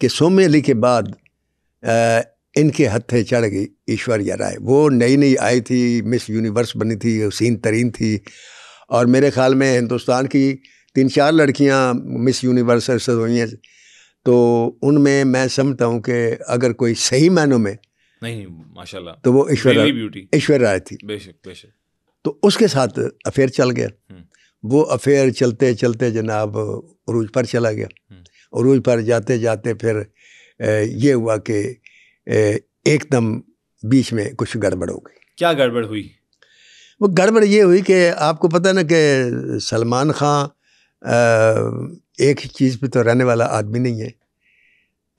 کہ سومی علی کے بعد ان کے ہتھے چڑھ گئی ایشوریا رائے. وہ نئی نئی آئی تھی, مس یونیورس بنی تھی, حسین ترین تھی, اور میرے خیال میں ہندوستان کی 3-4 لڑکیاں مس یونیورس سے ہوئی ہیں. تو ان میں سمجھتا ہوں کہ اگر کوئی صحیح معنوں میں نہیں ماشاءاللہ تو وہ ایشوریا رائے تھی. بے شک بے شک. تو اس کے ساتھ افیئر چل گیا. وہ افیئر چلتے چلتے جناب عروج پر چلا گیا. عروج پر جاتے جاتے پھر یہ ہوا کہ ایک دم بیچ میں کچھ گڑبڑ ہو گئی. کیا گڑبڑ ہوئی؟ وہ گڑبڑ یہ ہوئی کہ آپ کو پتہ نا کہ سلمان خان ایک چیز پہ تو رہنے والا آدمی نہیں ہے.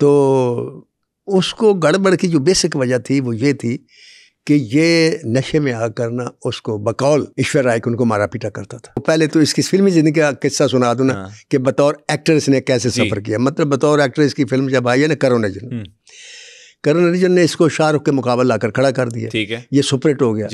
تو اس کو گڑبڑ کی جو بیسک وجہ تھی وہ یہ تھی کہ یہ نشے میں آ کر نا اس کو بقول ایشوریا رائے کو ان کو مارا پیٹا کرتا تھا. پہلے تو اس کی فلمی زندگی کا قصہ سنا دوں نا کہ بطور ایکٹر اس نے کیسے سفر کیا. مطلب بطور ایکٹر اس کی فلم جب آئی ہے نا کرن ارجن نے اس کو شاہ رخ کے مقابل لا کر کھڑا کر دیا. ٹھیک ہے, یہ سپر ہٹ ہو گیا.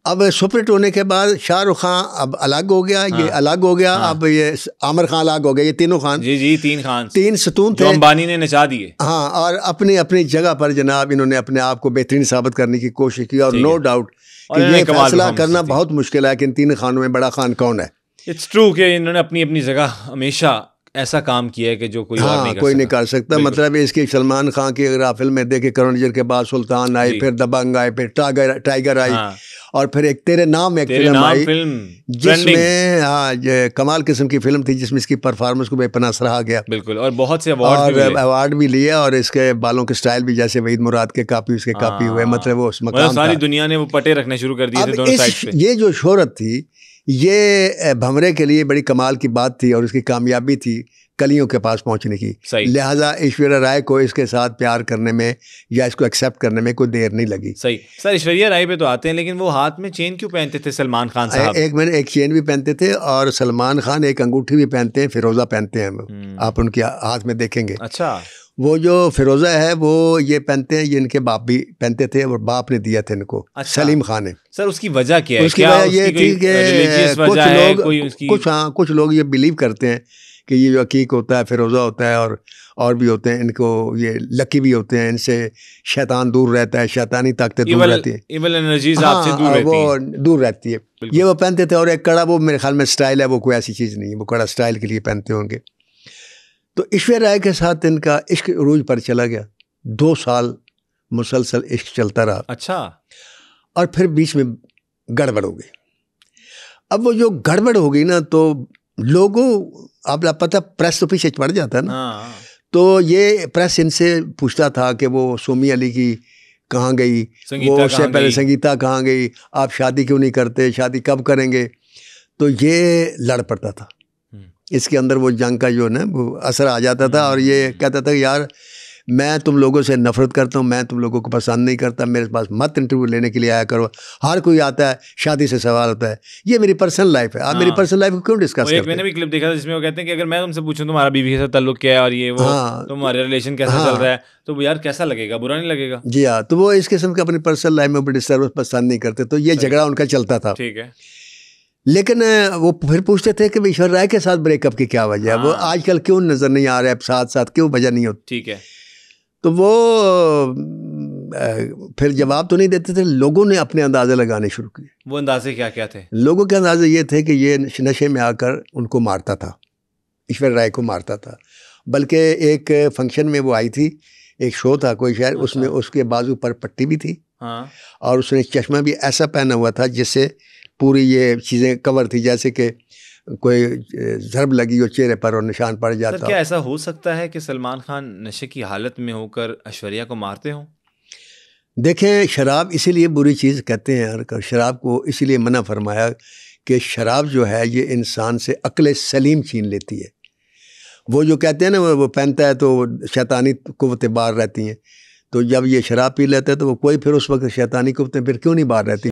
اب سپر ہٹ ہونے کے بعد شاہ رخ خان اب الگ ہو گیا, یہ الگ ہو گیا, اب یہ عامر خان الگ ہو گیا. یہ تینوں خان, جی 3 خان, 3 ستون تھے, امبانی نے نچا دیے. ہاں, اور اپنی اپنی جگہ پر جناب انہوں نے اپنے آپ کو بہترین ثابت کرنے کی کوشش کی. اور نو ڈاؤٹ کہ یہ فیصلہ کرنا بہت مشکل ہے کہ ان 3 خانوں میں بڑا خان کون ہے. اٹس ٹرو کہ انہوں نے اپنی اپنی جگہ ہمیشہ ایسا کام کیا ہے کہ جو کوئی اور نہیں کر سکتا. مطلب اس کی سلمان خان کی اگر آپ فلم میں دیکھیں, کرن ارجن کے بعد سلطان آئی, پھر دبنگ آئے, پھر ٹائیگر آئی, اور پھر ایک تیرے نام ایک فلم آئی جس میں کمال قسم کی فلم تھی, جس میں اس کی پرفارمنس کو بے پناہ سراہا گیا. بالکل, اور بہت سے ایوارڈ بھی لیے, اور اس کے بالوں کے سٹائل بھی جیسے وحید مراد کے کاپی اس کے کاپی ہوئے. مطلب وہ اس مقام ساری دنیا نے وہ پٹے رکھنے شروع کر دیے تھے دونوں سائڈ پہ. یہ جو شہرت تھی یہ بھمرے کے لیے بڑی کمال کی بات تھی, اور اس کی کامیابی تھی کلیوں کے پاس پہنچنے کی. لہٰذا ایشوریا رائے کو اس کے ساتھ پیار کرنے میں یا اس کو ایکسیپٹ کرنے میں کوئی دیر نہیں لگی. صحیح سر, ایشوریا رائے پہ تو آتے ہیں, لیکن وہ ہاتھ میں چین کیوں پہنتے تھے سلمان خان صاحب؟ ایک چین بھی پہنتے تھے, اور سلمان خان ایک انگوٹھی بھی پہنتے ہیں, فیروزہ پہنتے ہیں. آپ ان کے ہاتھ میں دیکھیں گے. اچھا, وہ جو فیروزہ ہے وہ یہ پہنتے ہیں, یہ ان کے باپ بھی پہنتے تھے, اور باپ نے دیا تھا ان کو, سلیم خان نے. سر اس کی وجہ کیا ہے؟ اس کی وجہ یہ تھی کہ کچھ لوگ یہ بلیو کرتے ہیں کہ یہ جو عقیق ہوتا ہے, فیروزہ ہوتا ہے, اور بھی ہوتے ہیں, ان کو یہ لکی بھی ہوتے ہیں, ان سے شیطان دور رہتا ہے, شیطانی طاقتیں دور رہتی ہیں, ایول انرجیز آپ سے دور رہتی ہیں, وہ دور رہتی ہے. یہ وہ پہنتے تھے. اور ایک کڑا, وہ میرے خیال میں سٹائل ہے, وہ کوئی ایسی چیز نہیں ہے, وہ کڑا سٹائل کے لیے پہنتے ہوں گے. تو ایشوریا رائے کے ساتھ ان کا عشق عروج پر چلا گیا. 2 سال مسلسل عشق چلتا رہا. اچھا, اور پھر بیچ میں گڑبڑ ہو گئی. اب وہ جو گڑبڑ ہو گئی نا, تو لوگوں, آپ پتہ پریس تو پیچھے پڑ جاتا ہے نا, تو یہ پریس ان سے پوچھتا تھا کہ وہ سومی علی کی کہاں گئی, وہ اس سے پہلے سنگیتا کہاں گئی, آپ شادی کیوں نہیں کرتے, شادی کب کریں گے. تو یہ لڑ پڑتا تھا, اس کے اندر وہ جنگ کا جو نا وہ اثر آ جاتا تھا, اور یہ کہتا تھا کہ یار میں تم لوگوں سے نفرت کرتا ہوں, میں تم لوگوں کو پسند نہیں کرتا, میرے پاس مت انٹرویو لینے کے لیے آیا کرو. ہر کوئی آتا ہے, شادی سے سوال ہوتا ہے, یہ میری پرسنل لائف ہے, آپ میری پرسنل لائف کو کیوں ڈسکس کرتے ہیں؟ میں نے بھی کلپ دیکھا تھا جس میں وہ کہتے ہیں کہ اگر میں تم سے پوچھوں تمہارا بیوی کے ساتھ تعلق کیا ہے اور یہ وہ تمہارا ریلیشن کیسا چل رہا ہے, تو یار کیسا لگے گا, برا نہیں لگے گا. جی ہاں, تو وہ اس قسم کا اپنی پرسنل لائف میں ڈسٹربنس پسند نہیں کرتے, تو یہ جھگڑا ان کا چلتا تھا. ٹھیک ہے, لیکن وہ پھر پوچھتے تھے کہ ایشوریا رائے کے ساتھ بریک اپ کی کیا وجہ ہے, وہ آج کل کیوں نظر نہیں آ رہا ہے, ساتھ کیوں وجہ نہیں ہوتی. ٹھیک ہے, تو وہ پھر جواب تو نہیں دیتے تھے, لوگوں نے اپنے اندازے لگانے شروع کیے. وہ اندازے کیا کیا تھے؟ لوگوں کے اندازے یہ تھے کہ یہ نشے میں آ کر ان کو مارتا تھا, ایشوریا رائے کو مارتا تھا. بلکہ ایک فنکشن میں وہ آئی تھی, ایک شو تھا کوئی شاید, اس میں اس کے بازو پر پٹی بھی تھی, اور اس نے چشمہ بھی ایسا پہنا ہوا تھا جس سے پوری یہ چیزیں کور تھی, جیسے کہ کوئی ضرب لگی ہو چہرے پر اور نشان پڑ جاتا. کیا ایسا ہو سکتا ہے کہ سلمان خان نشے کی حالت میں ہو کر ایشوریا کو مارتے ہوں؟ دیکھیں, شراب اسی لیے بری چیز کہتے ہیں, شراب کو اسی لیے منع فرمایا کہ شراب جو ہے یہ انسان سے عقل سلیم چھین لیتی ہے. وہ جو کہتے ہیں نا وہ پہنتا ہے تو شیطانی قوتیں باہر رہتی ہیں, تو جب یہ شراب پی لیتا ہے تو وہ کوئی پھر اس وقت شیطانی قوتیں پھر کیوں نہیں باہر رہتی.